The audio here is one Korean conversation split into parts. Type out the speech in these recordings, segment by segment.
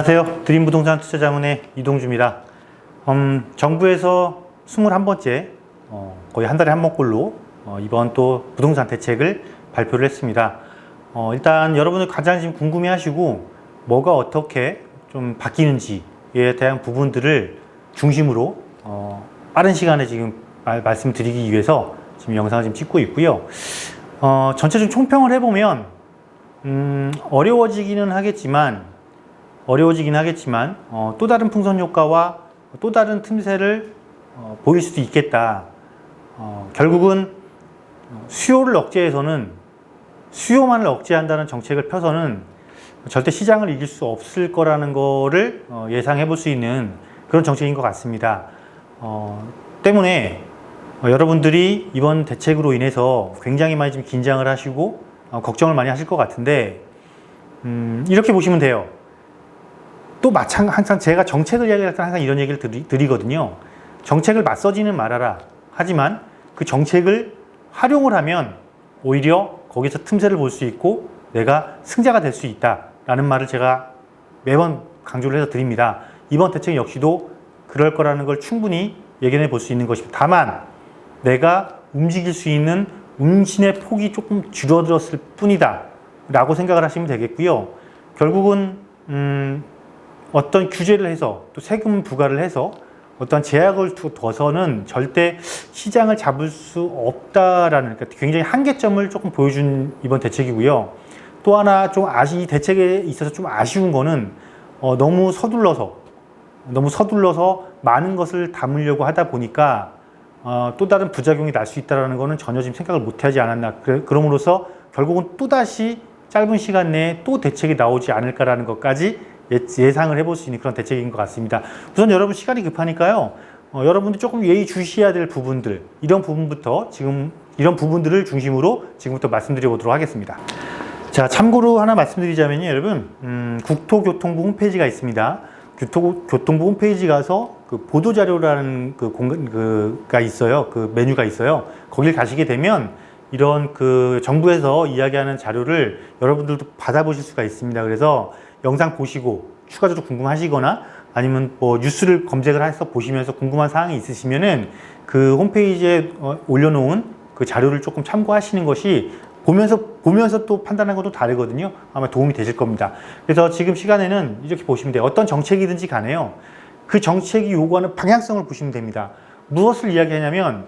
안녕하세요. 드림부동산 투자자문의 이동주입니다. 정부에서 21번째 거의 한 달에 한 번꼴로 이번 또 부동산 대책을 발표를 했습니다. 일단 여러분들 가장 지금 궁금해하시고 뭐가 어떻게 좀 바뀌는지에 대한 부분들을 중심으로 빠른 시간에 지금 말씀드리기 위해서 지금 영상을 지금 찍고 있고요. 전체적으로 총평을 해보면 어려워지긴 하겠지만 또 다른 풍선 효과와 또 다른 틈새를 보일 수도 있겠다. 결국은 수요를 억제해서는 수요만을 억제한다는 정책을 펴서는 절대 시장을 이길 수 없을 거라는 거를 예상해 볼 수 있는 그런 정책인 것 같습니다. 때문에 여러분들이 이번 대책으로 인해서 굉장히 많이 좀 긴장을 하시고 걱정을 많이 하실 것 같은데 이렇게 보시면 돼요. 또 항상 제가 정책을 이야기할 때 항상 이런 얘기를 드리거든요. 정책을 맞서지는 말아라. 하지만 그 정책을 활용을 하면 오히려 거기서 틈새를 볼 수 있고 내가 승자가 될 수 있다라는 말을 제가 매번 강조를 해서 드립니다. 이번 대책 역시도 그럴 거라는 걸 충분히 예견해 볼 수 있는 것입니다. 다만 내가 움직일 수 있는 운신의 폭이 조금 줄어들었을 뿐이다 라고 생각을 하시면 되겠고요. 결국은 어떤 규제를 해서 또 세금 부과를 해서 어떤 제약을 둬서는 절대 시장을 잡을 수 없다라는, 그러니까 굉장히 한계점을 조금 보여준 이번 대책이고요. 또 하나 좀 이 대책에 있어서 좀 아쉬운 거는 너무 서둘러서 많은 것을 담으려고 하다 보니까 또 다른 부작용이 날 수 있다는 거는 전혀 지금 생각을 못 하지 않았나. 그럼으로써 결국은 또다시 짧은 시간 내에 또 대책이 나오지 않을까라는 것까지 예상을 해볼 수 있는 그런 대책인 것 같습니다. 우선 여러분 시간이 급하니까요. 여러분들 조금 예의주시해야 될 부분들, 이런 부분들을 중심으로 지금부터 말씀드려 보도록 하겠습니다. 자, 참고로 하나 말씀드리자면요, 여러분, 국토교통부 홈페이지가 있습니다. 교통부 홈페이지 가서 그 보도자료라는 가 있어요. 그 메뉴가 있어요. 거길 가시게 되면 이런 그 정부에서 이야기하는 자료를 여러분들도 받아보실 수가 있습니다. 그래서 영상 보시고 추가적으로 궁금하시거나 아니면 뭐 뉴스를 검색을 해서 보시면서 궁금한 사항이 있으시면은 그 홈페이지에 올려놓은 그 자료를 조금 참고하시는 것이 보면서 또 판단하는 것도 다르거든요. 아마 도움이 되실 겁니다. 그래서 지금 시간에는 이렇게 보시면 돼요. 어떤 정책이든지 간에요. 그 정책이 요구하는 방향성을 보시면 됩니다. 무엇을 이야기하냐면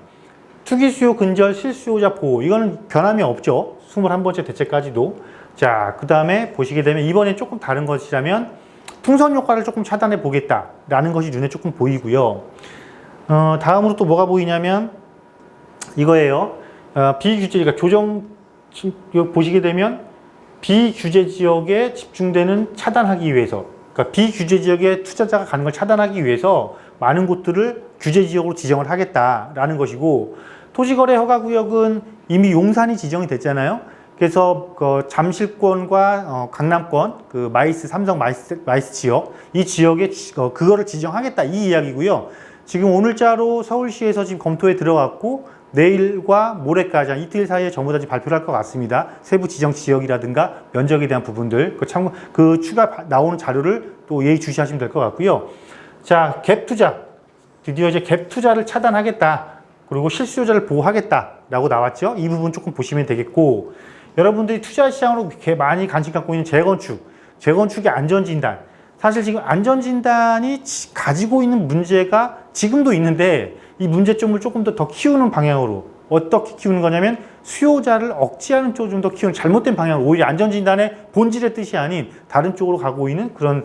투기 수요 근절 실수요자 보호, 이거는 변함이 없죠. 21번째 대책까지도. 자, 그 다음에 보시게 되면 이번에 조금 다른 것이라면 풍선 효과를 조금 차단해 보겠다라는 것이 눈에 조금 보이고요. 다음으로 또 뭐가 보이냐면 이거예요. 비규제가 보시게 되면 비규제 지역에 집중되는 차단하기 위해서, 그러니까 비규제 지역에 투자자가 가는 걸 차단하기 위해서 많은 곳들을 규제 지역으로 지정을 하겠다라는 것이고, 토지거래 허가구역은 이미 용산이 지정이 됐잖아요. 그래서 그 잠실권과 강남권, 그 삼성 마이스 지역, 이 지역에 그거를 지정하겠다, 이 이야기고요. 지금 오늘자로 서울시에서 지금 검토에 들어갔고 내일과 모레까지 한 이틀 사이에 전부 다 발표를 할 것 같습니다. 세부 지정 지역이라든가 면적에 대한 부분들, 그 추가 나오는 자료를 또 예의주시하시면 될 것 같고요. 자, 갭 투자, 드디어 이제 갭 투자를 차단하겠다, 그리고 실수요자를 보호하겠다라고 나왔죠. 이 부분 조금 보시면 되겠고, 여러분들이 투자 시장으로 이렇게 많이 관심 갖고 있는 재건축의 안전진단, 사실 지금 안전진단이 가지고 있는 문제가 지금도 있는데 이 문제점을 조금 더 키우는 방향으로, 어떻게 키우는 거냐면 수요자를 억제하는 쪽으로 좀 더 키우는 잘못된 방향으로, 오히려 안전진단의 본질의 뜻이 아닌 다른 쪽으로 가고 있는 그런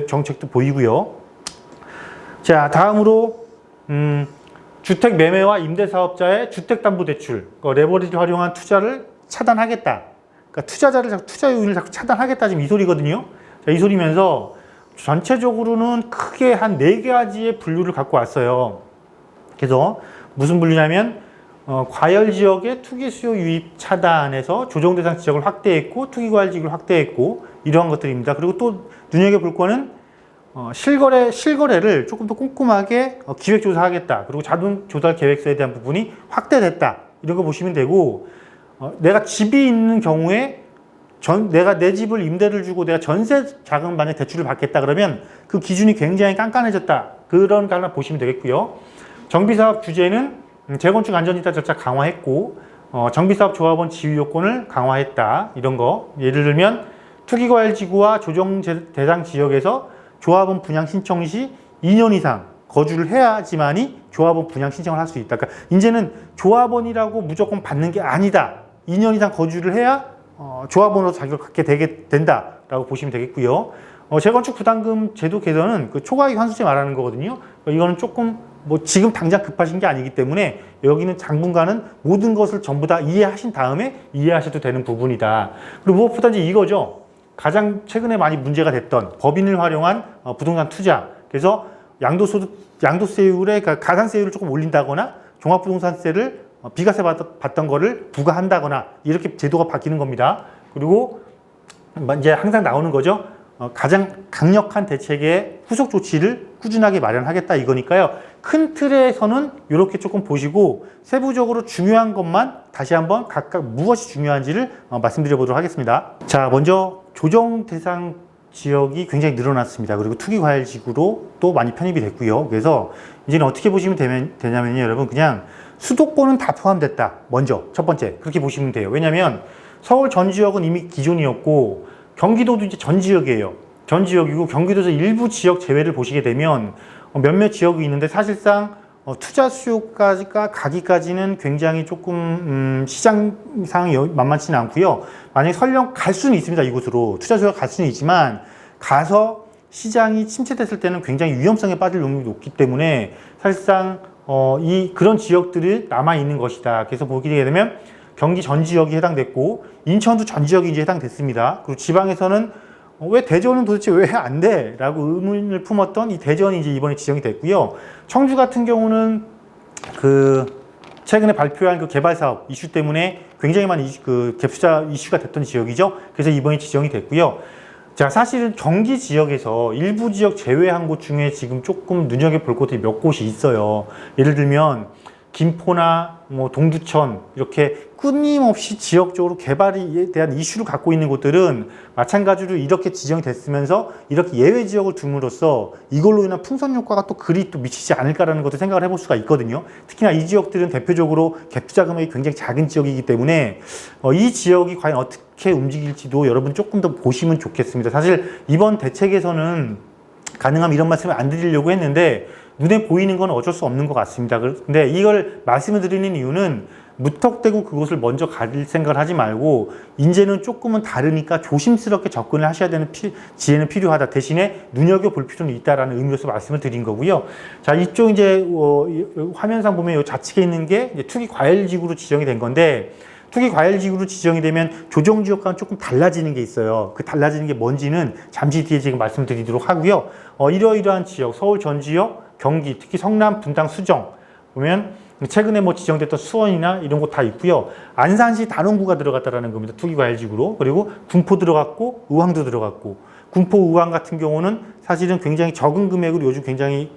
정책도 보이고요. 자, 다음으로 주택 매매와 임대사업자의 주택담보대출, 레버리지를 활용한 투자를 차단하겠다. 그러니까 투자 요인을 자꾸 차단하겠다, 지금 이 소리거든요. 자, 이 소리면서 전체적으로는 크게 한 4가지의 분류를 갖고 왔어요. 그래서 무슨 분류냐면 과열 지역의 투기 수요 유입 차단해서 조정 대상 지역을 확대했고 투기 과열 지역을 확대했고, 이러한 것들입니다. 그리고 또 눈여겨볼 거는 실거래를 조금 더 꼼꼼하게 기획조사하겠다. 그리고 자동 조달 계획서에 대한 부분이 확대됐다. 이런 거 보시면 되고, 내가 집이 있는 경우에 내가 내 집을 임대를 주고 내가 전세 자금 만약 대출을 받겠다 그러면 그 기준이 굉장히 깐깐해졌다. 그런 거 하나 보시면 되겠고요. 정비사업 규제는 재건축 안전이다 절차 강화했고, 정비사업 조합원 지위 요건을 강화했다. 이런 거. 예를 들면 투기과열지구와 조정 대상 지역에서 조합원 분양 신청 시 2년 이상 거주를 해야지만이 조합원 분양 신청을 할 수 있다. 그러니까 이제는 조합원이라고 무조건 받는 게 아니다. 2년 이상 거주를 해야 조합원으로 자격을 갖게 된다라고 보시면 되겠고요. 재건축 부담금 제도 개선은 그 초과이익 환수제 말하는 거거든요. 이거는 조금 뭐 지금 당장 급하신 게 아니기 때문에 여기는 당분간은 모든 것을 전부 다 이해하신 다음에 이해하셔도 되는 부분이다. 그리고 무엇보다 이제 이거죠. 가장 최근에 많이 문제가 됐던 법인을 활용한 부동산 투자. 그래서 양도세율에 그러니까 가산세율을 조금 올린다거나 종합부동산세를 비과세 받던 거를 부과한다거나 이렇게 제도가 바뀌는 겁니다. 그리고 이제 항상 나오는 거죠. 가장 강력한 대책의 후속 조치를 꾸준하게 마련하겠다 이거니까요. 큰 틀에서는 이렇게 조금 보시고 세부적으로 중요한 것만 다시 한번 각각 무엇이 중요한지를 말씀드려 보도록 하겠습니다. 자, 먼저 조정 대상 지역이 굉장히 늘어났습니다. 그리고 투기과열지구로 또 많이 편입이 됐고요. 그래서 이제는 어떻게 보시면 되냐면요. 여러분 그냥 수도권은 다 포함됐다. 먼저 첫 번째 그렇게 보시면 돼요. 왜냐하면 서울 전 지역은 이미 기존이었고 경기도도 이제 전 지역이에요. 전 지역이고 경기도에서 일부 지역 제외를 보시게 되면 몇몇 지역이 있는데 사실상 투자 수요까지가 가기까지는 굉장히 조금 시장 상황이 만만치는 않고요. 만약에 설령 갈 수는 있습니다. 이곳으로 투자 수요가 갈 수는 있지만 가서 시장이 침체됐을 때는 굉장히 위험성에 빠질 확률이 높기 때문에 사실상 그런 지역들이 남아 있는 것이다. 그래서 보게 되면 경기 전 지역이 해당됐고 인천도 전 지역이 이제 해당됐습니다. 그리고 지방에서는 왜 대전은 도대체 왜 안 돼? 라고 의문을 품었던 이 대전이 이제 이번에 지정이 됐고요. 청주 같은 경우는 최근에 발표한 그 개발 사업 이슈 때문에 굉장히 많은 갭투자 이슈가 됐던 지역이죠. 그래서 이번에 지정이 됐고요. 자, 사실은 경기 지역에서 일부 지역 제외한 곳 중에 지금 조금 눈여겨볼 곳이 몇 곳이 있어요. 예를 들면 김포나 동두천 이렇게 끊임없이 지역적으로 개발에 대한 이슈를 갖고 있는 곳들은 마찬가지로 이렇게 지정이 됐으면서 이렇게 예외 지역을 둠으로써 이걸로 인한 풍선 효과가 또 그리 또 미치지 않을까라는 것도 생각을 해볼 수가 있거든요. 특히나 이 지역들은 대표적으로 갭투자 금액이 굉장히 작은 지역이기 때문에 이 지역이 과연 어떻게 움직일지도 여러분 조금 더 보시면 좋겠습니다. 사실 이번 대책에서는 가능하면 이런 말씀을 안 드리려고 했는데 눈에 보이는 건 어쩔 수 없는 것 같습니다. 근데 이걸 말씀을 드리는 이유는 무턱대고 그곳을 먼저 갈 생각을 하지 말고 이제는 조금은 다르니까 조심스럽게 접근을 하셔야 되는 지혜는 필요하다. 대신에 눈여겨볼 필요는 있다라는 의미로서 말씀을 드린 거고요. 자, 이쪽 이제 화면상 보면 이 좌측에 있는 게 이제 투기과열지구로 지정이 된 건데 투기과열지구로 지정이 되면 조정지역과는 조금 달라지는 게 있어요. 그 달라지는 게 뭔지는 잠시 뒤에 지금 말씀드리도록 하고요. 이러이러한 지역, 서울 전 지역, 경기, 특히 성남, 분당, 수정 보면 최근에 지정됐던 수원이나 이런 곳 다 있고요. 안산시 단원구가 들어갔다라는 겁니다. 투기과열지구로. 그리고 군포 들어갔고 의왕도 들어갔고 군포 의왕 같은 경우는 사실은 굉장히 적은 금액으로 요즘 굉장히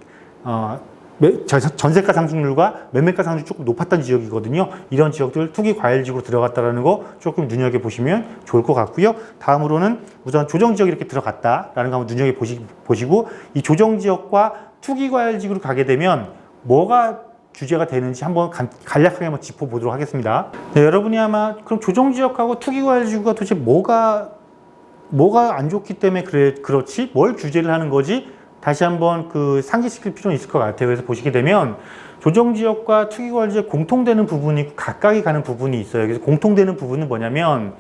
전세가 상승률과 매매가 상승률이 조금 높았던 지역이거든요. 이런 지역들 투기과열지구로 들어갔다라는 거 조금 눈여겨보시면 좋을 것 같고요. 다음으로는 우선 조정지역이 이렇게 들어갔다라는 거 한번 눈여겨보시고 이 조정지역과 투기과열지구로 가게 되면 뭐가 규제가 되는지 한번 간략하게 한번 짚어보도록 하겠습니다. 네, 여러분이 아마 그럼 조정지역하고 투기과열지구가 도대체 뭐가 안 좋기 때문에 그렇지? 뭘 규제를 하는 거지? 다시 한번 상기시킬 필요는 있을 것 같아요. 그래서 보시게 되면 조정지역과 투기과열지역 공통되는 부분이 있고 각각이 가는 부분이 있어요. 그래서 공통되는 부분은 뭐냐면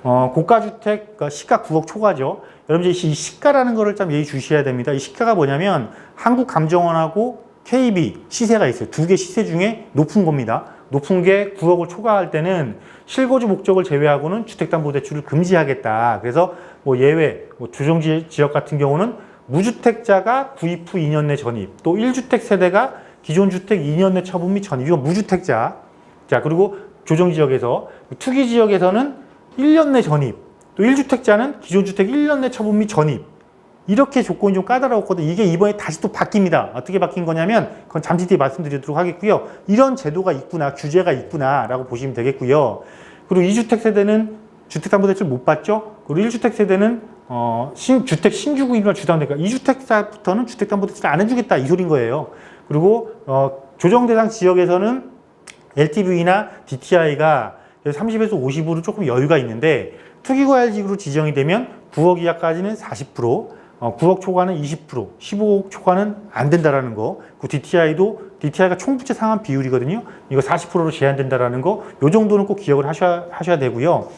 고가주택, 그러니까 시가 9억 초과죠. 여러분들 이 시가라는 거를 좀 예의주시해야 됩니다. 이 시가가 뭐냐면 한국감정원하고 KB 시세가 있어요. 두 개 시세 중에 높은 겁니다. 높은 게 9억을 초과할 때는 실거주 목적을 제외하고는 주택담보대출을 금지하겠다. 그래서 예외, 조정지역 같은 경우는 무주택자가 구입 후 2년 내 전입, 또 1주택 세대가 기존 주택 2년 내 처분 및 전입, 이건 무주택자. 자, 그리고 조정지역에서, 투기지역에서는 1년 내 전입, 또 1주택자는 기존 주택 1년 내 처분 및 전입. 이렇게 조건이 좀 까다로웠거든요. 이게 이번에 다시 또 바뀝니다. 어떻게 바뀐 거냐면 그건 잠시 뒤에 말씀드리도록 하겠고요. 이런 제도가 있구나, 규제가 있구나 라고 보시면 되겠고요. 그리고 2주택 세대는 주택담보대출 못 받죠? 그리고 1주택 세대는 주택 신규 구입만 주담대가 2주택자부터는 주택담보대출 안 해주겠다 이 소린 거예요. 그리고 조정대상 지역에서는 LTV나 DTI가 30에서 50으로 조금 여유가 있는데 투기과열지구로 지정이 되면 9억 이하까지는 40%, 9억 초과는 20%, 15억 초과는 안 된다라는 거. 그 DTI가 총부채 상환 비율이거든요. 이거 40%로 제한된다라는 거. 요 정도는 꼭 기억을 하셔야 되고요.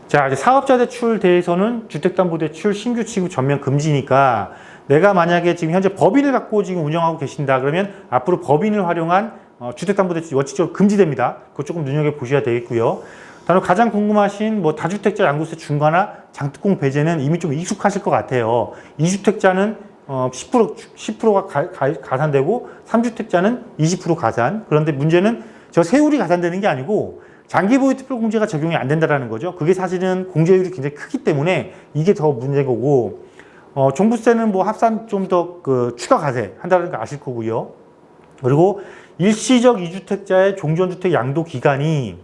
자, 이제 사업자 대출 대해서는 주택담보대출 신규 취급 전면 금지니까 내가 만약에 지금 현재 법인을 갖고 지금 운영하고 계신다 그러면 앞으로 법인을 활용한 주택담보대출 원칙적으로 금지됩니다. 그거 조금 눈여겨보셔야 되겠고요. 다음 가장 궁금하신 다주택자 양도세 중과나 장특공 배제는 이미 좀 익숙하실 것 같아요. 2주택자는 10%가 가산되고 3주택자는 20% 가산. 그런데 문제는 저 세율이 가산되는 게 아니고 장기보유 특별공제가 적용이 안 된다는 거죠. 그게 사실은 공제율이 굉장히 크기 때문에 이게 더 문제인 거고 종부세는 합산 좀 더 추가 과세 한다는 거 아실 거고요. 그리고 일시적 2주택자의 종전주택 양도 기간이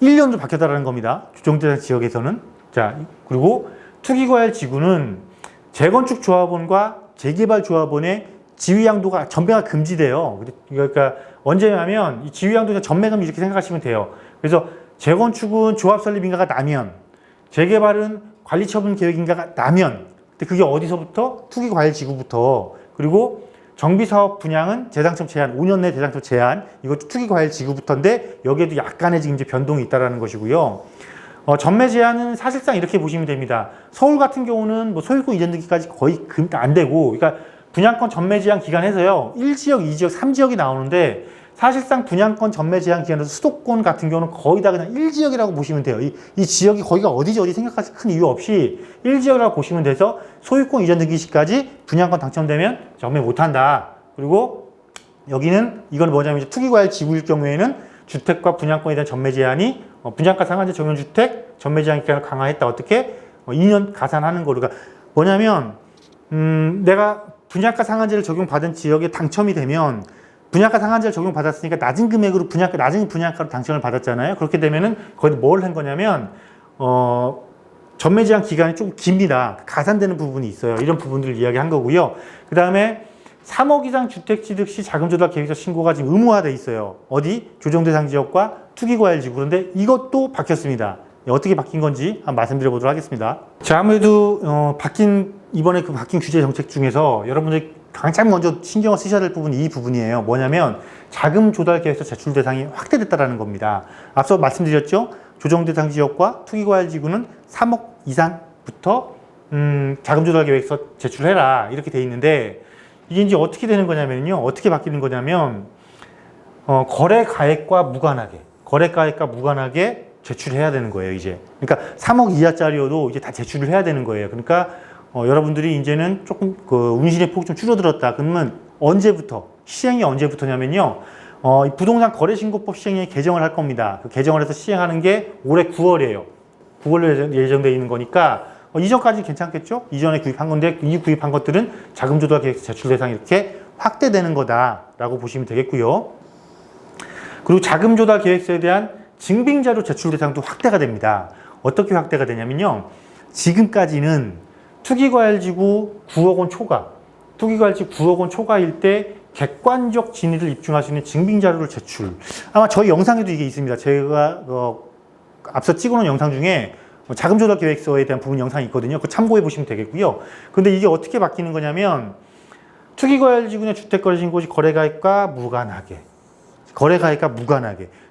1년으로 바뀌었다는 겁니다. 조정대상 지역에서는. 자, 그리고 투기과열 지구는 재건축 조합원과 재개발 조합원의 지위 양도가 전매가 금지돼요. 그러니까 언제냐면 이 지위 양도가 전매금 이렇게 생각하시면 돼요. 그래서 재건축은 조합 설립 인가가 나면, 재개발은 관리 처분 계획 인가가 나면, 근데 그게 어디서부터? 투기과열 지구부터. 그리고 정비사업 분양은 재당첨 제한, 5년 내 재당첨 제한, 이것도 투기과열 지구부터인데 여기에도 약간의 지금 이제 변동이 있다라는 것이고요. 전매 제한은 사실상 이렇게 보시면 됩니다. 서울 같은 경우는 소유권 이전 등기까지 거의 안 되고, 그러니까 분양권 전매 제한 기간에서요, 1지역, 2지역, 3지역이 나오는데 사실상 분양권 전매 제한 기간에서 수도권 같은 경우는 거의 다 그냥 1지역이라고 보시면 돼요. 이 지역이 거기가 어디지 생각하실 큰 이유 없이 1지역이라고 보시면 돼서 소유권 이전 등기 시까지 분양권 당첨되면 전매 못한다. 그리고 여기는 이건 뭐냐면 이제 투기과열 지구일 경우에는 주택과 분양권에 대한 전매 제한이 분양가 상한제 적용 주택 전매 제한 기간을 강화했다. 어떻게? 2년 가산하는 거로. 그러니까 뭐냐면 내가 분양가 상한제를 적용받은 지역에 당첨이 되면 분양가 상한제를 적용받았으니까 낮은 금액으로 낮은 분양가로 당첨을 받았잖아요. 그렇게 되면은 거기 뭘 한 거냐면 전매 제한 기간이 좀 깁니다. 가산되는 부분이 있어요. 이런 부분들을 이야기한 거고요. 그 다음에 3억 이상 주택 취득 시 자금 조달 계획서 신고가 지금 의무화돼 있어요. 어디? 조정대상 지역과 투기과열 지구. 그런데 이것도 바뀌었습니다. 어떻게 바뀐 건지 한번 말씀드려 보도록 하겠습니다. 자, 아무래도 이번에 바뀐 규제 정책 중에서 여러분들이 가장 먼저 신경을 쓰셔야 될 부분이 이 부분이에요. 뭐냐면 자금 조달 계획서 제출 대상이 확대됐다는 겁니다. 앞서 말씀드렸죠. 조정대상 지역과 투기과열 지구는 3억 이상부터 자금 조달 계획서 제출해라 이렇게 돼 있는데 이게 이제 어떻게 되는 거냐면요. 어떻게 바뀌는 거냐면 거래 가액과 무관하게 제출해야 되는 거예요, 이제. 그러니까 3억 이하짜리여도 이제 다 제출을 해야 되는 거예요. 그러니까 여러분들이 이제는 조금 운신의 폭이 좀 줄어들었다. 그러면 언제부터? 시행이 언제부터냐면요. 부동산 거래신고법 시행에 개정을 할 겁니다. 그 개정을 해서 시행하는 게 올해 9월이에요. 9월로 예정되어 있는 거니까 이전까지 괜찮겠죠? 이전에 구입한 건데 이 구입한 것들은 자금조달 계획서 제출 대상이 이렇게 확대되는 거다라고 보시면 되겠고요. 그리고 자금조달 계획서에 대한 증빙자료 제출 대상도 확대가 됩니다. 어떻게 확대가 되냐면요. 지금까지는 투기과열지구 9억 원 초과, 투기과열지구 9억 원 초과일 때 객관적 진위를 입증할 수 있는 증빙자료를 제출. 아마 저희 영상에도 이게 있습니다. 제가 앞서 찍어놓은 영상 중에 자금조달 계획서에 대한 부분 영상이 있거든요. 그거 참고해 보시면 되겠고요. 근데 이게 어떻게 바뀌는 거냐면 투기과열지구나 주택거래신고 시 거래가액과 무관하게.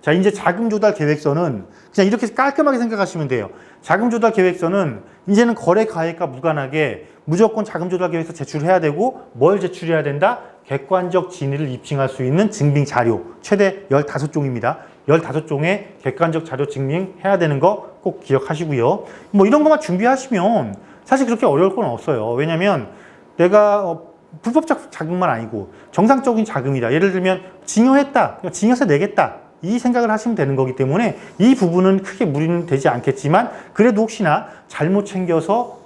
자, 이제 자금조달 계획서는 그냥 이렇게 깔끔하게 생각하시면 돼요. 자금조달 계획서는 이제는 거래가액과 무관하게 무조건 자금조달 계획서 제출해야 되고 뭘 제출해야 된다? 객관적 진위를 입증할 수 있는 증빙 자료. 최대 15종입니다. 15종의 객관적 자료 증명해야 되는 거 꼭 기억하시고요. 이런 것만 준비하시면 사실 그렇게 어려울 건 없어요. 왜냐면 내가 불법적 자금만 아니고 정상적인 자금이다. 예를 들면 징여했다. 징여세 내겠다. 이 생각을 하시면 되는 거기 때문에 이 부분은 크게 무리는 되지 않겠지만 그래도 혹시나 잘못 챙겨서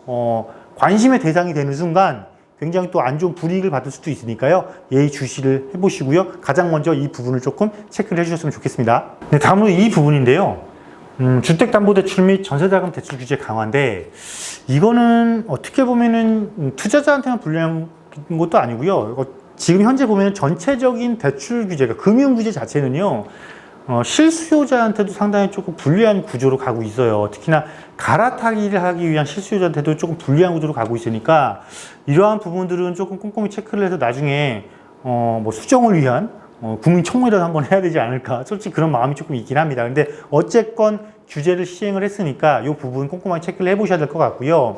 관심의 대상이 되는 순간 굉장히 또 안 좋은 불이익을 받을 수도 있으니까요. 예의주시를 해보시고요. 가장 먼저 이 부분을 조금 체크를 해주셨으면 좋겠습니다. 네, 다음으로 이 부분인데요. 주택담보대출 및 전세자금 대출 규제 강화인데 이거는 어떻게 보면은 투자자한테만 불리한 것도 아니고요. 지금 현재 보면 전체적인 대출 규제가 금융 규제 자체는요. 실수요자한테도 상당히 조금 불리한 구조로 가고 있어요. 특히나 갈아타기를 하기 위한 실수요자한테도 조금 불리한 구조로 가고 있으니까 이러한 부분들은 조금 꼼꼼히 체크를 해서 나중에 뭐 수정을 위한 국민청문회라도 한번 해야 되지 않을까. 솔직히 그런 마음이 조금 있긴 합니다. 근데 어쨌건 규제를 시행을 했으니까 이 부분 꼼꼼하게 체크를 해보셔야 될 것 같고요.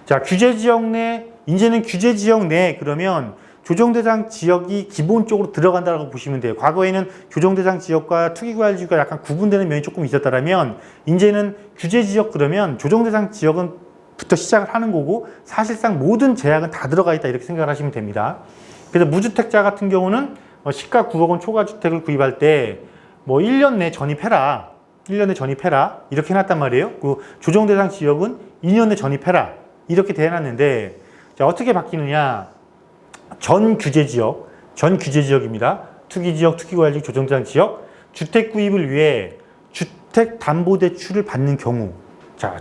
자, 규제 지역 내, 이제는 규제 지역 내 그러면 조정대상 지역이 기본적으로 들어간다고 보시면 돼요. 과거에는 조정대상 지역과 투기과열지구가 약간 구분되는 면이 조금 있었다면 이제는 규제 지역 그러면 조정대상 지역은 부터 시작을 하는 거고 사실상 모든 제약은 다 들어가 있다 이렇게 생각을 하시면 됩니다. 그래서 무주택자 같은 경우는 시가 9억 원 초과주택을 구입할 때 뭐 1년 내 전입해라. 1년 내 전입해라. 이렇게 해놨단 말이에요. 그 조정대상 지역은 2년 내 전입해라. 이렇게 돼 놨는데 자, 어떻게 바뀌느냐. 전 규제 지역입니다. 투기 지역, 투기과열지구 조정대상 지역, 주택 구입을 위해 주택담보대출을 받는 경우, 자,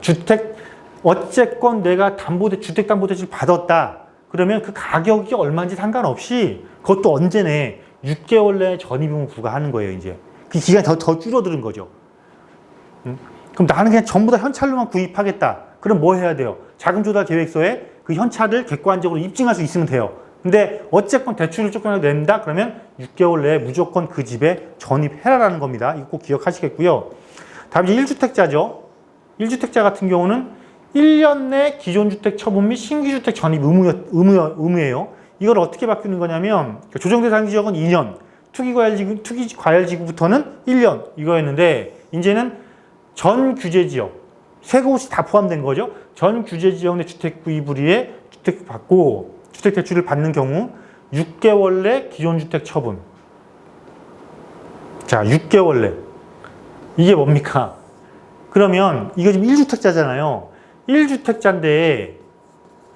어쨌건 내가 주택담보대출 받았다. 그러면 그 가격이 얼마인지 상관없이 그것도 언제 내 6개월 내에 전입금을 부과하는 거예요, 이제. 그 기간이 더 줄어드는 거죠. 그럼 나는 그냥 전부 다 현찰로만 구입하겠다. 그럼 뭐 해야 돼요? 자금조달 계획서에 그 현찰을 객관적으로 입증할 수 있으면 돼요. 근데 어쨌건 대출을 조금이라도 낸다? 그러면 6개월 내에 무조건 그 집에 전입해라라는 겁니다. 이거 꼭 기억하시겠고요. 다음 이제 1주택자죠. 1주택자 같은 경우는 1년 내 기존 주택 처분 및 신규 주택 전입 의무예요. 이걸 어떻게 바뀌는 거냐면 조정대상 지역은 2년, 투기과열지구부터는 1년 이거였는데 이제는 전 규제 지역, 세 곳이 다 포함된 거죠. 전 규제 지역 내 주택 구입을 위해 주택 받고 주택 대출을 받는 경우 6개월 내 기존 주택 처분. 자, 6개월 내. 이게 뭡니까? 그러면 이거 지금 1주택자잖아요. 1주택자인데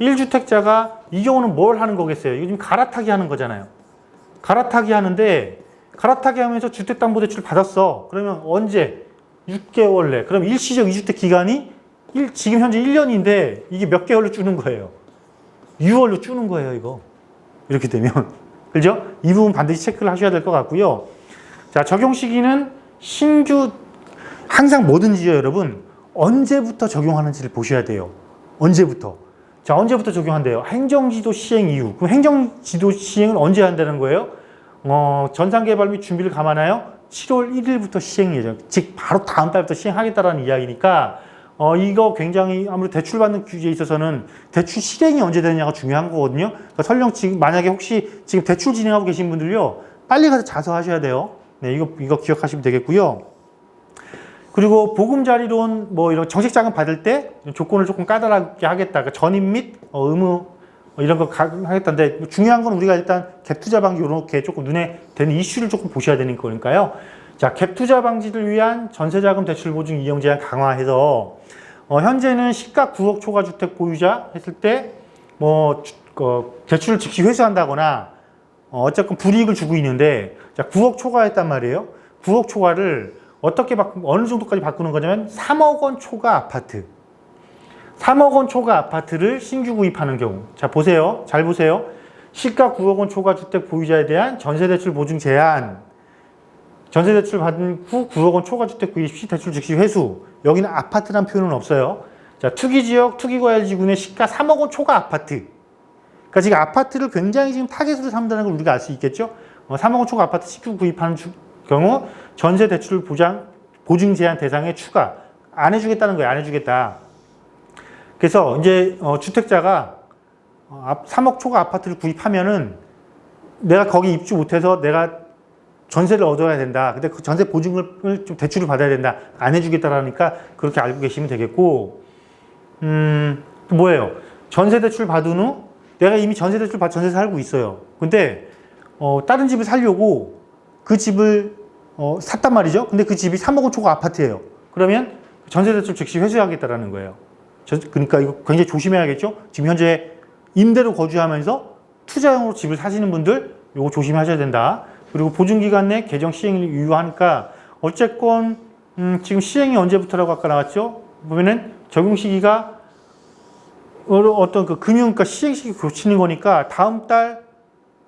1주택자가 이 경우는 뭘 하는 거겠어요? 이거 지금 갈아타기 하는 거잖아요. 갈아타기 하는데 갈아타기 하면서 주택담보대출 받았어. 그러면 언제? 6개월 내. 그럼 일시적 2주택 기간이 지금 현재 1년인데 이게 몇 개월로 주는 거예요? 6월로 주는 거예요, 이거. 이렇게 되면. 그죠? 이 부분 반드시 체크를 하셔야 될 것 같고요. 자, 적용 시기는 항상 뭐든지요, 여러분. 언제부터 적용하는지를 보셔야 돼요. 언제부터. 자, 언제부터 적용한대요? 행정지도 시행 이후. 그럼 행정지도 시행은 언제 한다는 거예요? 전산개발 및 준비를 감안하여 7월 1일부터 시행 예정. 즉, 바로 다음 달부터 시행하겠다라는 이야기니까 이거 굉장히 아무래도 대출 받는 규제에 있어서는 대출 실행이 언제 되느냐가 중요한 거거든요. 그러니까 설령 지금 만약에 혹시 지금 대출 진행하고 계신 분들요, 빨리 가서 자서하셔야 돼요. 네, 이거 기억하시면 되겠고요. 그리고 보금자리론 뭐 이런 정책자금 받을 때 조건을 조금 까다롭게 하겠다. 그러니까 전입 및 의무 이런 거 하겠다는데 중요한 건 우리가 일단 갭 투자 방지 이렇게 조금 눈에 되는 이슈를 조금 보셔야 되는 거니까요. 자, 갭 투자 방지를 위한 전세자금 대출 보증 이용 제한 강화해서 현재는 시가 9억 초과 주택 보유자 했을 때 뭐 대출을 즉시 회수한다거나 어쨌건 불이익을 주고 있는데 자, 9억 초과했단 말이에요. 9억 초과를 어떻게 어느 정도까지 바꾸는 거냐면 3억 원 초과 아파트. 3억 원 초과 아파트를 신규 구입하는 경우. 자, 보세요. 잘 보세요. 시가 9억 원 초과 주택 보유자에 대한 전세대출 보증 제한. 전세대출 받은 후 9억 원 초과 주택 구입 시 대출 즉시 회수. 여기는 아파트란 표현은 없어요. 자, 투기지역, 투기과열지구 내 시가 3억 원 초과 아파트. 그러니까 지금 아파트를 굉장히 지금 타겟으로 삼다는 걸 우리가 알 수 있겠죠? 3억 원 초과 아파트 신규 구입하는 경우 전세대출 보증 제한 대상에 추가. 안 해주겠다는 거예요. 안 해주겠다. 그래서 이제 주택자가 3억 초과 아파트를 구입하면은 내가 거기 입주 못해서 내가 전세를 얻어야 된다. 근데 그 전세 보증을 좀 대출을 받아야 된다. 안 해주겠다라니까 그렇게 알고 계시면 되겠고, 또 뭐예요? 전세 대출 받은 후 내가 이미 전세 대출 전세 살고 있어요. 근데 다른 집을 살려고 그 집을 샀단 말이죠. 근데 그 집이 3억 원 초과 아파트예요. 그러면 전세 대출 즉시 회수하겠다라는 거예요. 그러니까 이거 굉장히 조심해야겠죠. 지금 현재 임대로 거주하면서 투자용으로 집을 사시는 분들 이거 조심하셔야 된다. 그리고 보증기간 내 개정 시행을 유효하니까 어쨌건 지금 시행이 언제부터라고 아까 나왔죠? 보면은 적용 시기가 어떤 그 금융가 시행 시기 고치는 거니까 다음 달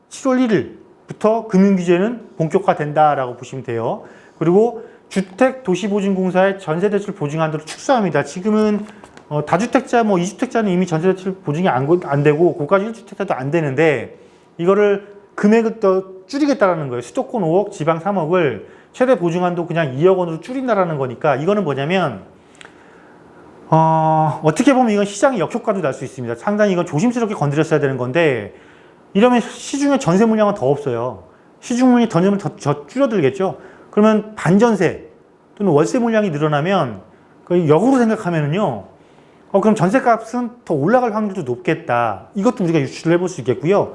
7월 1일부터 금융 규제는 본격화된다라고 보시면 돼요. 그리고 주택도시보증공사의 전세대출 보증한도를 축소합니다. 지금은 다주택자, 뭐 2주택자는 이미 전세대출 보증이 안 되고 고가지 1주택자도 안 되는데 이거를 금액을 더 줄이겠다라는 거예요. 수도권 5억, 지방 3억을 최대 보증한도 그냥 2억 원으로 줄인다라는 거니까 이거는 뭐냐면 어떻게 보면 이건 시장의 역효과도 날 수 있습니다. 상당히 이건 조심스럽게 건드렸어야 되는 건데 이러면 시중에 전세 물량은 더 없어요. 시중물이 더 줄어들겠죠. 그러면 반전세 또는 월세 물량이 늘어나면 역으로 생각하면은요. 그럼 전세값은 더 올라갈 확률도 높겠다. 이것도 우리가 유추를 해볼 수 있겠고요.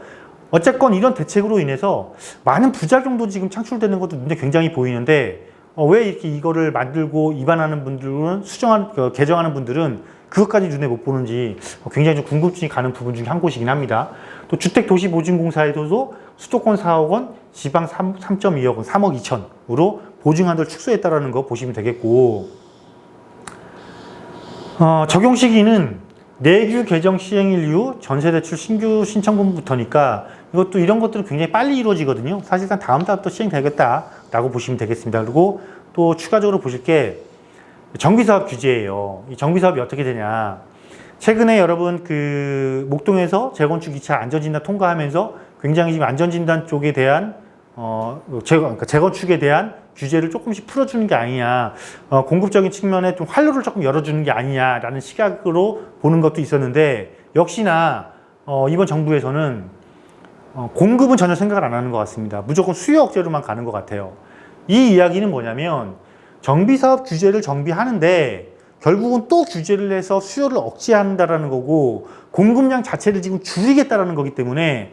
어쨌건 이런 대책으로 인해서 많은 부작용도 지금 창출되는 것도 눈에 굉장히 보이는데 왜 이렇게 이거를 만들고 입안하는 분들은 개정하는 분들은 그것까지 눈에 못 보는지 굉장히 좀 궁금증이 가는 부분 중에 한 곳이긴 합니다. 또 주택도시보증공사에서도 수도권 4억 원, 지방 3.2억 원, 3억 2천으로 보증한도를 축소했다라는 거 보시면 되겠고 적용 시기는 내규 개정 시행일 이후 전세대출 신규 신청분부터니까 이것도 이런 것들은 굉장히 빨리 이루어지거든요. 사실상 다음 달부터 시행되겠다라고 보시면 되겠습니다. 그리고 또 추가적으로 보실 게 정비사업 규제예요. 이 정비사업이 어떻게 되냐. 최근에 여러분 그 목동에서 재건축 2차 안전진단 통과하면서 굉장히 지금 안전진단 쪽에 대한 재건축에 대한 규제를 조금씩 풀어주는 게 아니냐, 공급적인 측면에 좀 활로를 조금 열어주는 게 아니냐라는 시각으로 보는 것도 있었는데 역시나 이번 정부에서는 공급은 전혀 생각을 안 하는 것 같습니다. 무조건 수요 억제로만 가는 것 같아요. 이 이야기는 뭐냐면 정비사업 규제를 정비하는데 결국은 또 규제를 해서 수요를 억제한다라는 거고 공급량 자체를 지금 줄이겠다라는 거기 때문에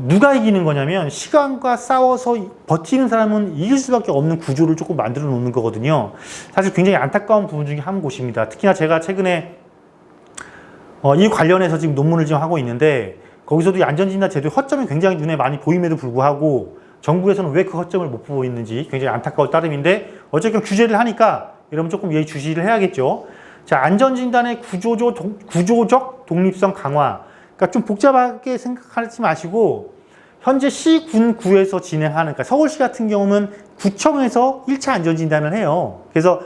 누가 이기는 거냐면 시간과 싸워서 버티는 사람은 이길 수밖에 없는 구조를 조금 만들어 놓는 거거든요. 사실 굉장히 안타까운 부분 중에 한 곳입니다. 특히나 제가 최근에 이 관련해서 지금 논문을 지금 하고 있는데 거기서도 이 안전진단 제도의 허점이 굉장히 눈에 많이 보임에도 불구하고 정부에서는 왜 그 허점을 못 보고 있는지 굉장히 안타까울 따름인데 어쨌든 규제를 하니까 여러분 조금 예의주시를 해야겠죠. 자, 안전진단의 구조적 독립성 강화. 그러니까 좀 복잡하게 생각하지 마시고 현재 시, 군, 구에서 진행하는 그러니까 서울시 같은 경우는 구청에서 1차 안전진단을 해요. 그래서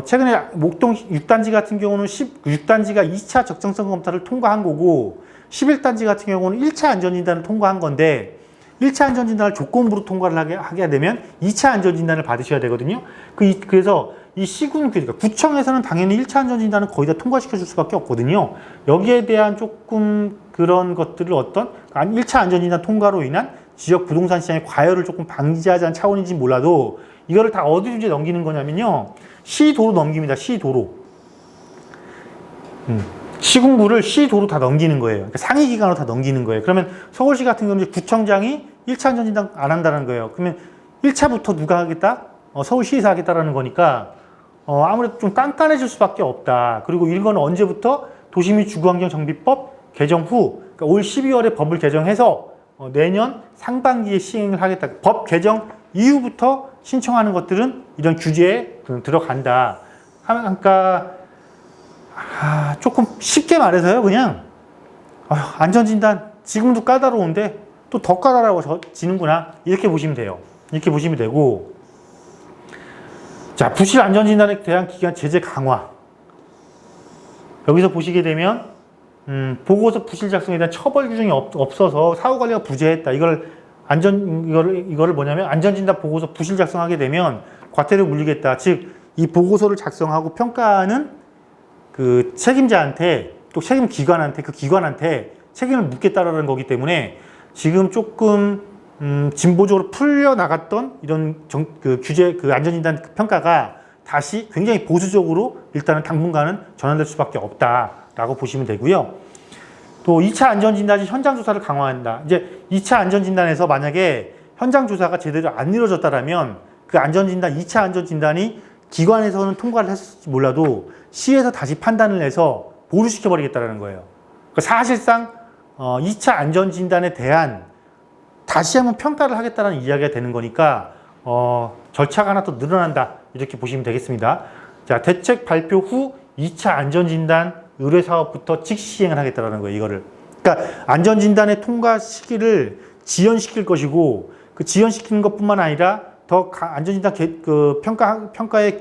최근에 목동 6단지 같은 경우는 6단지가 2차 적정성 검사를 통과한 거고 11단지 같은 경우는 1차 안전진단을 통과한 건데 1차 안전진단을 조건부로 통과를 하게 되면 2차 안전진단을 받으셔야 되거든요. 그래서 이 시군, 그러니까 구청에서는 당연히 1차 안전진단을 거의 다 통과시켜 줄 수밖에 없거든요. 여기에 대한 조금 그런 것들을 1차 안전진단 통과로 인한 지역 부동산 시장의 과열을 조금 방지하자는 차원인지 몰라도 이거를 다 어디 주제 넘기는 거냐면요. 시도로 넘깁니다. 시도로. 시군구를 시도로 다 넘기는 거예요. 그러니까 상위 기관으로 다 넘기는 거예요. 그러면 서울시 같은 경우는 구청장이 1차 안전진단 안 한다는 거예요. 그러면 1차부터 누가 하겠다? 서울시에서 하겠다라는 거니까 아무래도 좀 깐깐해질 수밖에 없다. 그리고 이거는 언제부터 도시및 주거환경정비법 개정 후 그러니까 올 12월에 법을 개정해서 내년 상반기에 시행을 하겠다. 법 개정 이후부터 신청하는 것들은 이런 규제에 들어간다. 그러니까 조금 쉽게 말해서요. 그냥 안전진단 지금도 까다로운데 또 더 까다로워지는구나. 이렇게 보시면 돼요. 이렇게 보시면 되고 자, 부실 안전진단에 대한 기간 제재 강화. 여기서 보시게 되면 보고서 부실 작성에 대한 처벌 규정이 없어서 사후관리가 부재했다. 이거를 뭐냐면 안전진단 보고서 부실 작성하게 되면 과태료 물리겠다. 즉, 이 보고서를 작성하고 평가하는 그 책임자한테 또 책임 기관한테 그 기관한테 책임을 묻겠다라는 거기 때문에 지금 조금 진보적으로 풀려나갔던 이런 규제, 안전진단 평가가 다시 굉장히 보수적으로 일단은 당분간은 전환될 수밖에 없다라고 보시면 되고요. 또 2차 안전진단이 현장조사를 강화한다. 이제 2차 안전진단에서 만약에 현장조사가 제대로 안 이루어졌다면 그 안전진단, 2차 안전진단이 기관에서는 통과를 했을지 몰라도 시에서 다시 판단을 해서 보류시켜버리겠다는 거예요. 그러니까 사실상 2차 안전진단에 대한 다시 한번 평가를 하겠다는 이야기가 되는 거니까 절차가 하나 또 늘어난다. 이렇게 보시면 되겠습니다. 자, 대책 발표 후 2차 안전진단 의뢰사업부터 즉시 시행을 하겠다는 거예요, 이거를. 그러니까 안전진단의 통과 시기를 지연시킬 것이고, 그 지연시키는 것뿐만 아니라 더 안전진단 평가에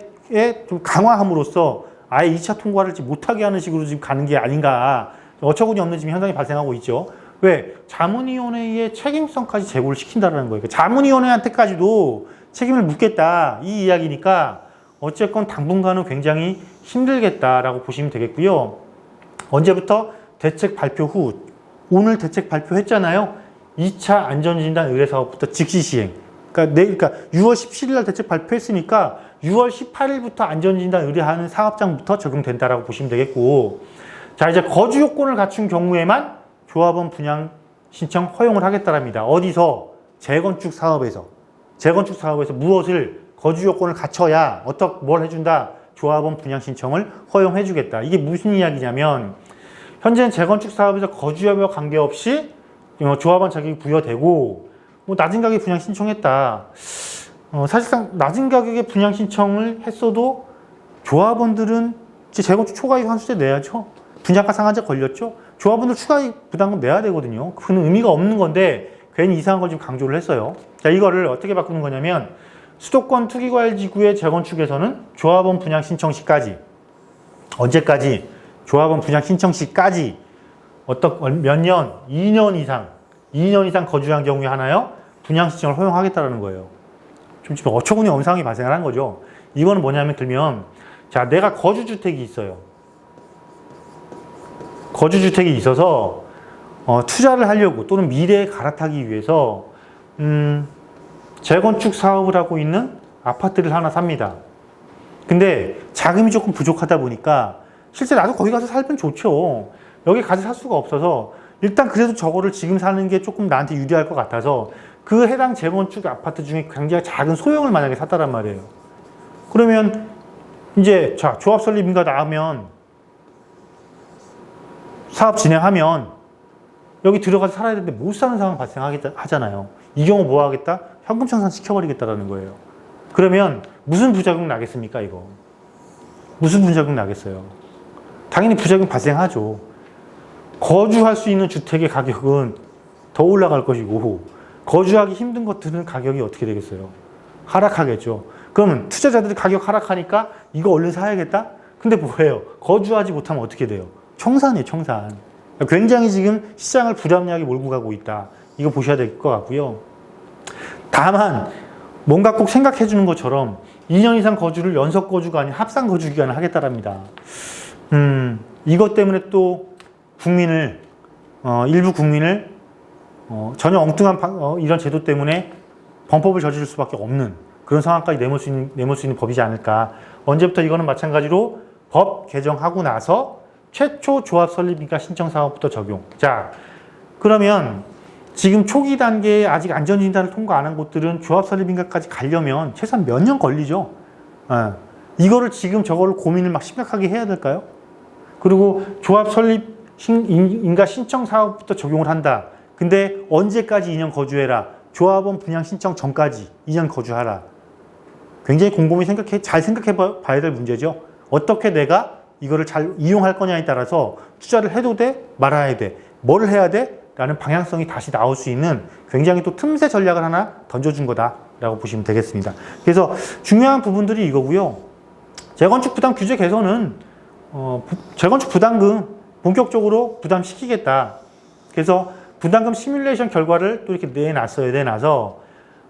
좀 강화함으로써 아예 2차 통과를 못하게 하는 식으로 지금 가는 게 아닌가. 어처구니 없는 지금 현상이 발생하고 있죠. 왜? 자문위원회의 책임성까지 제고를 시킨다는 거예요. 자문위원회한테까지도 책임을 묻겠다. 이 이야기니까 어쨌건 당분간은 굉장히 힘들겠다라고 보시면 되겠고요. 언제부터? 대책 발표 후. 오늘 대책 발표했잖아요. 2차 안전진단 의뢰사업부터 즉시 시행. 그러니까 6월 17일 날 대책 발표했으니까 6월 18일부터 안전진단 의뢰하는 사업장부터 적용된다라고 보시면 되겠고, 자, 이제 거주 요건을 갖춘 경우에만 조합원 분양 신청 허용을 하겠다랍니다. 어디서? 재건축 사업에서 무엇을 거주 요건을 갖춰야 뭘 해준다? 조합원 분양 신청을 허용해주겠다. 이게 무슨 이야기냐면, 현재는 재건축 사업에서 거주 여부와 관계없이 조합원 자격이 부여되고, 낮은 가격에 분양 신청했다. 사실상 낮은 가격에 분양 신청을 했어도 조합원들은 이제 재건축 초과이익 환수세 내야죠. 분양가 상한제 걸렸죠. 조합원들 추가이익 부담금 내야 되거든요. 그는 의미가 없는 건데 괜히 이상한 걸 지금 강조를 했어요. 자, 이거를 어떻게 바꾸는 거냐면, 수도권 투기과열지구의 재건축에서는 조합원 분양 신청 시까지, 언제까지? 조합원 분양 신청 시까지 몇 년? 2년 이상 거주한 경우에 하나요? 분양 신청을 허용하겠다는 거예요. 좀 지금 어처구니 없는 상황이 발생을 한 거죠. 이거는 뭐냐면, 들면, 자, 내가 거주주택이 있어요. 거주주택이 있어서 투자를 하려고 또는 미래에 갈아타기 위해서 재건축 사업을 하고 있는 아파트를 하나 삽니다. 근데 자금이 조금 부족하다 보니까 실제 나도 거기 가서 살면 좋죠. 여기 가서 살 수가 없어서 일단 그래도 저거를 지금 사는 게 조금 나한테 유리할 것 같아서 그 해당 재건축 아파트 중에 굉장히 작은 소형을 만약에 샀다란 말이에요. 그러면 이제 자, 조합 설립인가 나오면 사업 진행하면 여기 들어가서 살아야 되는데 못 사는 상황 발생하잖아요. 이 경우 뭐 하겠다? 현금 청산 시켜버리겠다라는 거예요. 그러면 무슨 부작용 나겠습니까, 이거? 무슨 부작용 나겠어요? 당연히 부작용 발생하죠. 거주할 수 있는 주택의 가격은 더 올라갈 것이고, 거주하기 힘든 것들은 가격이 어떻게 되겠어요? 하락하겠죠. 그러면 투자자들이 가격 하락하니까 이거 얼른 사야겠다? 근데 뭐예요? 거주하지 못하면 어떻게 돼요? 청산이에요, 청산. 굉장히 지금 시장을 불합리하게 몰고 가고 있다. 이거 보셔야 될 것 같고요. 다만 뭔가 꼭 생각해 주는 것처럼 2년 이상 거주를 연속 거주가 아닌 합산 거주 기간을 하겠다랍니다. 이것 때문에 또 일부 국민을 전혀 엉뚱한 이런 제도 때문에 범법을 저지를 수밖에 없는 그런 상황까지 내몰 수 있는 법이지 않을까. 언제부터? 이거는 마찬가지로 법 개정하고 나서 최초 조합 설립인가 신청 사업부터 적용. 자, 그러면 지금 초기 단계에 아직 안전진단을 통과 안 한 곳들은 조합 설립인가까지 가려면 최소한 몇 년 걸리죠. 이거를 지금 저거를 고민을 막 심각하게 해야 될까요? 그리고 조합 설립인가 신청 사업부터 적용을 한다. 근데 언제까지 2년 거주해라. 조합원 분양 신청 전까지 2년 거주하라. 굉장히 곰곰이 잘 생각해 봐야 될 문제죠. 어떻게 내가 이거를 잘 이용할 거냐에 따라서 투자를 해도 돼? 말아야 돼? 뭘 해야 돼? 라는 방향성이 다시 나올 수 있는 굉장히 또 틈새 전략을 하나 던져준 거다라고 보시면 되겠습니다. 그래서 중요한 부분들이 이거고요. 재건축 부담 규제 개선은 재건축 부담금 본격적으로 부담시키겠다. 그래서 부담금 시뮬레이션 결과를 또 이렇게 내놔서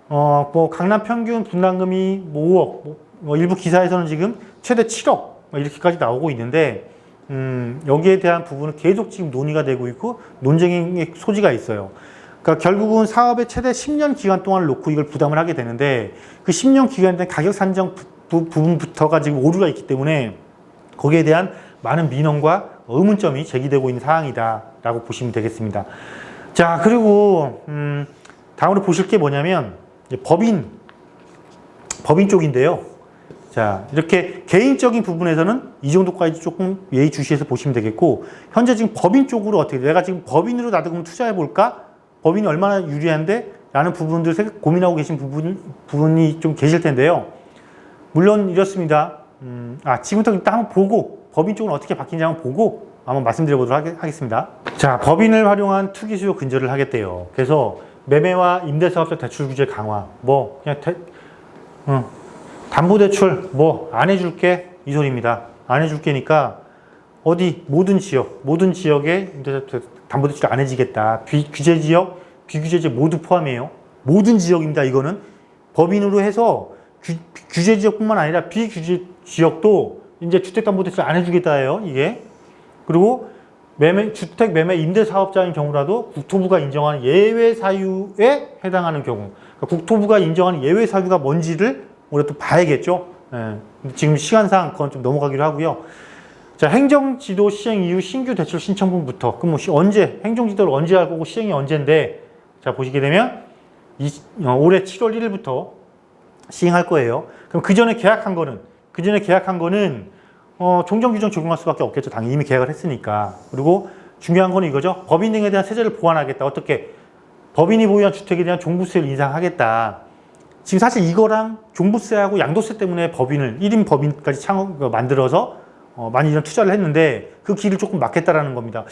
뭐 강남 평균 부담금이 5억, 일부 기사에서는 지금 최대 7억 이렇게까지 나오고 있는데 여기에 대한 부분은 계속 지금 논의가 되고 있고 논쟁의 소지가 있어요. 그러니까 결국은 사업의 최대 10년 기간 동안을 놓고 이걸 부담을 하게 되는데 그 10년 기간에 대한 가격 산정 부분부터가 지금 오류가 있기 때문에 거기에 대한 많은 민원과 의문점이 제기되고 있는 사항이다라고 보시면 되겠습니다. 자, 그리고 다음으로 보실 게 뭐냐면 법인 쪽인데요. 자, 이렇게 개인적인 부분에서는 이 정도까지 조금 예의주시해서 보시면 되겠고, 현재 지금 법인 쪽으로 어떻게, 내가 지금 법인으로 나도 그럼 투자해볼까? 법인이 얼마나 유리한데? 라는 부분들 고민하고 계신 부분이 좀 계실 텐데요. 물론 이렇습니다. 지금부터 일단 한번 보고 법인 쪽은 어떻게 바뀌는지 한번 보고 한번 말씀드려보도록 하겠습니다. 자, 법인을 활용한 투기 수요 근절을 하겠대요. 그래서 매매와 임대사업자 대출 규제 강화, 뭐 그냥 담보대출 뭐 안 해줄게 이 소리입니다. 안 해줄게니까 어디 모든 지역에 담보대출 안 해지겠다. 규제 지역, 비규제 지역 모두 포함해요. 모든 지역입니다. 이거는 법인으로 해서 규제 지역뿐만 아니라 비규제 지역도 이제 주택담보대출 안 해주겠다예요. 이게. 그리고 주택 매매 임대 사업자인 경우라도 국토부가 인정하는 예외 사유에 해당하는 경우, 그러니까 국토부가 인정하는 예외 사유가 뭔지를 우리가 또 봐야겠죠. 예. 지금 시간상 그건 좀 넘어가기로 하고요. 자, 행정지도 시행 이후 신규 대출 신청분부터, 그럼 행정지도를 언제 할 거고 시행이 언제인데, 자, 보시게 되면 올해 7월 1일부터 시행할 거예요. 그럼 그 전에 계약한 거는 종전 규정 적용할 수밖에 없겠죠. 당연히 이미 계약을 했으니까. 그리고 중요한 거는 이거죠. 법인 등에 대한 세제를 보완하겠다. 어떻게? 법인이 보유한 주택에 대한 종부세를 인상하겠다. 지금 사실 이거랑 종부세하고 양도세 때문에 1인 법인까지 만들어서 많이 이런 투자를 했는데 그 길을 조금 막겠다라는 겁니다.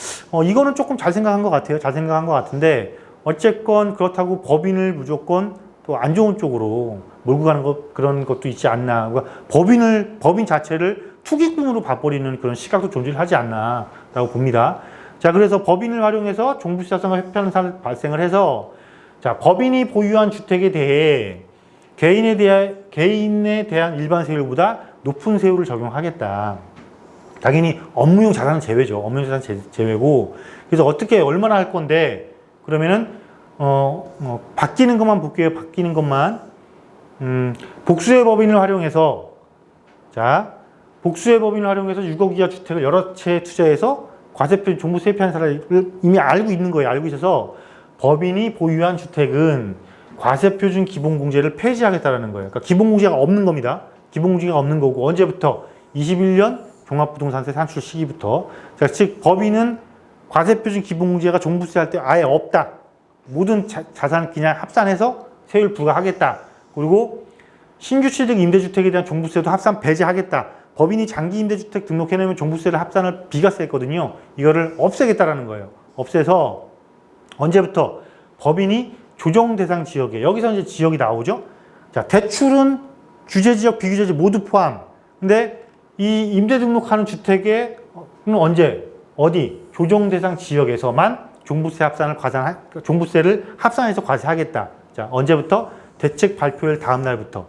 이거는 조금 잘 생각한 것 같아요. 잘 생각한 것 같은데 어쨌건 그렇다고 법인을 무조건 또 안 좋은 쪽으로 몰고 가는 그런 것도 있지 않나. 그러니까 법인 자체를 투기꾼으로 봐버리는 그런 시각도 존재하지 않나라고 봅니다. 자, 그래서 법인을 활용해서 종부세 합산과 회피하는 사례가 발생을 해서, 자, 법인이 보유한 주택에 대해 개인에 대한 일반 세율보다 높은 세율을 적용하겠다. 당연히 업무용 자산은 제외죠. 업무용 자산 제외고. 그래서 어떻게 얼마나 할 건데, 그러면은 바뀌는 것만 볼게요. 바뀌는 것만. 복수의 법인을 활용해서, 자, 복수의 법인을 활용해서 6억 이하 주택을 여러 채 투자해서 과세표 종부세 회피하는 사례를 이미 알고 있는 거예요. 알고 있어서 법인이 보유한 주택은 과세표준 기본공제를 폐지하겠다는 거예요. 그러니까 기본공제가 없는 겁니다. 기본공제가 없는 거고 언제부터? 21년 종합부동산세 산출 시기부터. 자, 즉 법인은 과세표준 기본공제가 종부세 할 때 아예 없다. 모든 자산 그냥 합산해서 세율 부과하겠다. 그리고 신규 취득 임대주택에 대한 종부세도 합산 배제하겠다. 법인이 장기 임대주택 등록해내면 종부세를 합산을 비과세했거든요. 이거를 없애겠다라는 거예요. 없애서 언제부터? 법인이 조정 대상 지역에, 여기서 이제 지역이 나오죠. 자, 대출은 규제 지역, 비규제 지역 모두 포함. 근데 이 임대 등록하는 주택에 언제? 어디? 조정 대상 지역에서만 종부세를 합산해서 과세하겠다. 자, 언제부터? 대책 발표일 다음 날부터.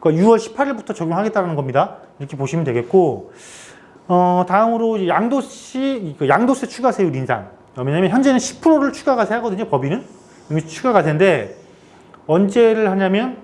그러니까 6월 18일부터 적용하겠다는 겁니다. 이렇게 보시면 되겠고, 다음으로 양도세 추가세율 인상. 왜냐면 현재는 10%를 추가과세 하거든요, 법인은. 추가과세인데, 언제를 하냐면,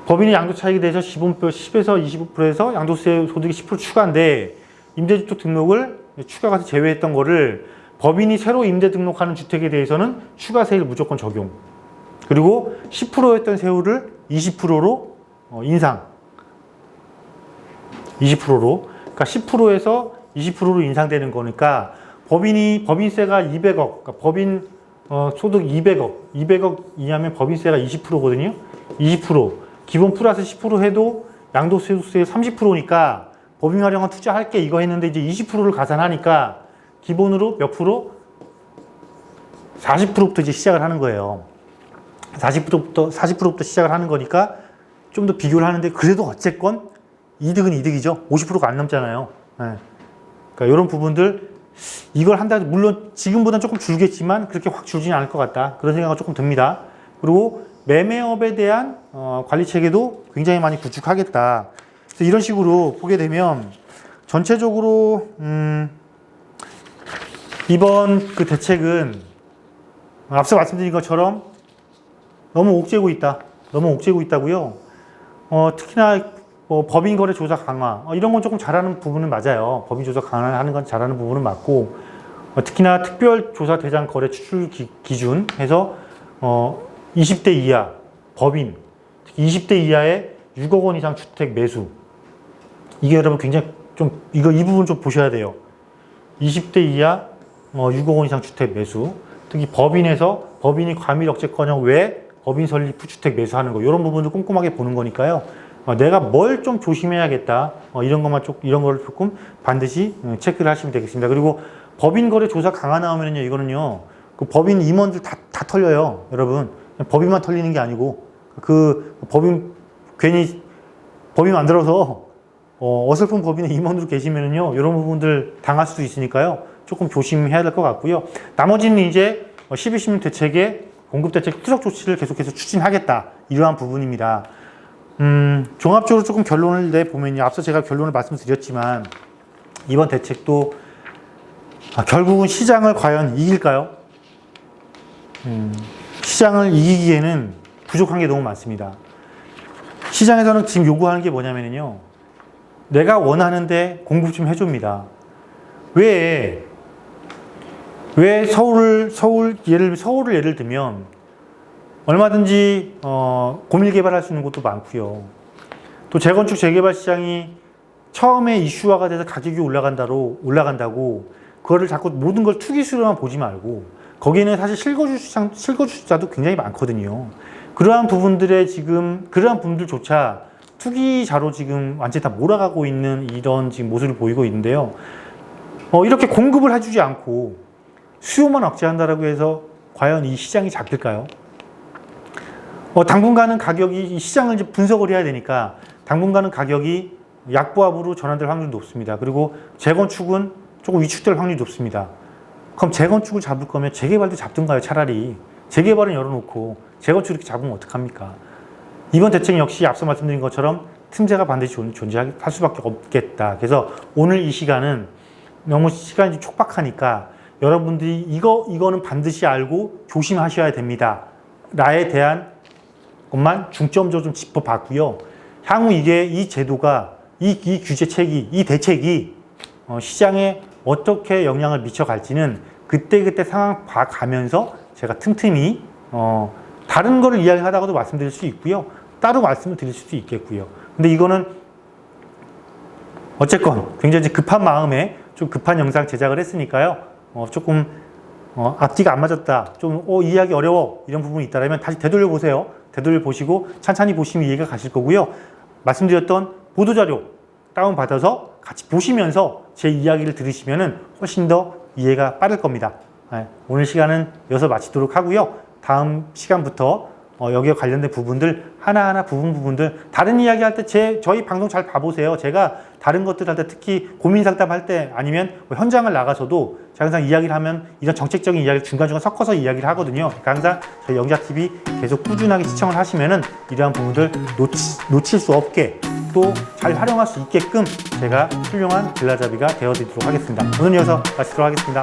법인의 양도 차익에 대해서 10에서 25%에서 양도세 소득이 10% 추가인데, 임대주택 등록을 추가과세 제외했던 거를 법인이 새로 임대 등록하는 주택에 대해서는 추가세율 무조건 적용. 그리고 10%였던 세율을 20%로 인상. 20%로. 그러니까 10%에서 20%로 인상되는 거니까 법인세가 200억, 그러니까 법인 소득 200억 이하면 법인세가 20%거든요. 20%. 기본 플러스 10% 해도 양도세 30%니까 법인 활용한 투자할게 이거 했는데 이제 20%를 가산하니까 기본으로 몇 프로? 40%부터 이제 시작을 하는 거예요. 40%부터 시작을 하는 거니까 좀 더 비교를 하는데 그래도 어쨌건 이득은 이득이죠. 50%가 안 넘잖아요. 네. 그러니까 이런 부분들 이걸 한다고 물론 지금보다는 조금 줄겠지만 그렇게 확 줄지는 않을 것 같다. 그런 생각은 조금 듭니다. 그리고 매매업에 대한 관리 체계도 굉장히 많이 구축하겠다. 그래서 이런 식으로 보게 되면 전체적으로 이번 그 대책은 앞서 말씀드린 것처럼 너무 옥죄고 있다. 너무 옥죄고 있다고요. 특히나 법인 거래 조사 강화 이런 건 조금 잘하는 부분은 맞아요. 법인 조사 강화하는 건 잘하는 부분은 맞고 특히나 특별 조사 대상 거래 추출 기준 해서 20대 이하 법인 특히 20대 이하의 6억 원 이상 주택 매수 이게 여러분 굉장히 좀 이 부분 좀 보셔야 돼요. 20대 이하 6억 원 이상 주택 매수 특히 법인에서 법인이 과밀 억제커녕 왜 법인 설립 후주택 매수하는 거 이런 부분도 꼼꼼하게 보는 거니까요. 내가 뭘 좀 조심해야겠다 이런 거를 조금 반드시 체크를 하시면 되겠습니다. 그리고 법인 거래 조사 강화 나오면요 이거는요 그 법인 임원들 다 털려요, 여러분. 법인만 털리는 게 아니고 그 법인 괜히 법인 만들어서 어설픈 법인의 임원으로 계시면은요 이런 부분들 당할 수도 있으니까요 조금 조심해야 될 것 같고요. 나머지는 이제 12신문 대책의 공급대책 후속 조치를 계속해서 추진하겠다 이러한 부분입니다. 종합적으로 조금 결론을 내보면요. 앞서 제가 결론을 말씀드렸지만 이번 대책도 결국은 시장을 과연 이길까요? 시장을 이기기에는 부족한 게 너무 많습니다. 시장에서는 지금 요구하는 게 뭐냐면요. 내가 원하는데 공급 좀 해줍니다. 왜 서울을 예를 들면 얼마든지 고밀 개발할 수 있는 곳도 많고요. 또 재건축 재개발 시장이 처음에 이슈화가 돼서 가격이 올라간다고 그거를 자꾸 모든 걸 투기수로만 보지 말고 거기에는 사실 실거주자도 굉장히 많거든요. 그러한 분들조차 투기자로 지금 완전히 다 몰아가고 있는 이런 지금 모습을 보이고 있는데요. 이렇게 공급을 해주지 않고 수요만 억제한다라고 해서 과연 이 시장이 잡힐까요? 당분간은 이 시장을 이제 분석을 해야 되니까 당분간은 가격이 약보합으로 전환될 확률이 높습니다. 그리고 재건축은 조금 위축될 확률이 높습니다. 그럼 재건축을 잡을 거면 재개발도 잡든가요, 차라리. 재개발은 열어놓고 재건축 이렇게 잡으면 어떡합니까? 이번 대책 역시 앞서 말씀드린 것처럼 틈새가 반드시 존재할 수밖에 없겠다. 그래서 오늘 이 시간은 너무 시간이 촉박하니까 여러분들이 이거는 반드시 알고 조심하셔야 됩니다. 나에 대한 것만 중점적으로 좀 짚어봤고요. 향후 이 제도가, 이 규제책이, 이 대책이 시장에 어떻게 영향을 미쳐갈지는 그때 상황 봐가면서 제가 틈틈이 다른 거를 이야기하다가도 말씀드릴 수 있고요. 따로 말씀을 드릴 수도 있겠고요. 근데 이거는 어쨌건 굉장히 급한 마음에 좀 급한 영상 제작을 했으니까요. 조금 앞뒤가 안 맞았다. 좀 이해하기 어려워. 이런 부분이 있다면 다시 되돌려 보세요. 되돌려 보시고 찬찬히 보시면 이해가 가실 거고요. 말씀드렸던 보도자료 다운받아서 같이 보시면서 제 이야기를 들으시면 훨씬 더 이해가 빠를 겁니다. 오늘 시간은 여기서 마치도록 하고요. 다음 시간부터 여기에 관련된 부분들 하나하나 부분들 다른 이야기 할 때 저희 방송 잘 봐보세요. 제가 다른 것들 할 때 특히 고민 상담할 때 아니면 현장을 나가서도 제가 항상 이야기를 하면 이런 정책적인 이야기를 중간중간 섞어서 이야기를 하거든요. 그러니까 항상 저희 영자TV 계속 꾸준하게 시청을 하시면은 이러한 부분들 놓칠 수 없게 또 잘 활용할 수 있게끔 제가 훌륭한 길라잡이가 되어드리도록 하겠습니다. 오늘 여기서 마치도록 하겠습니다.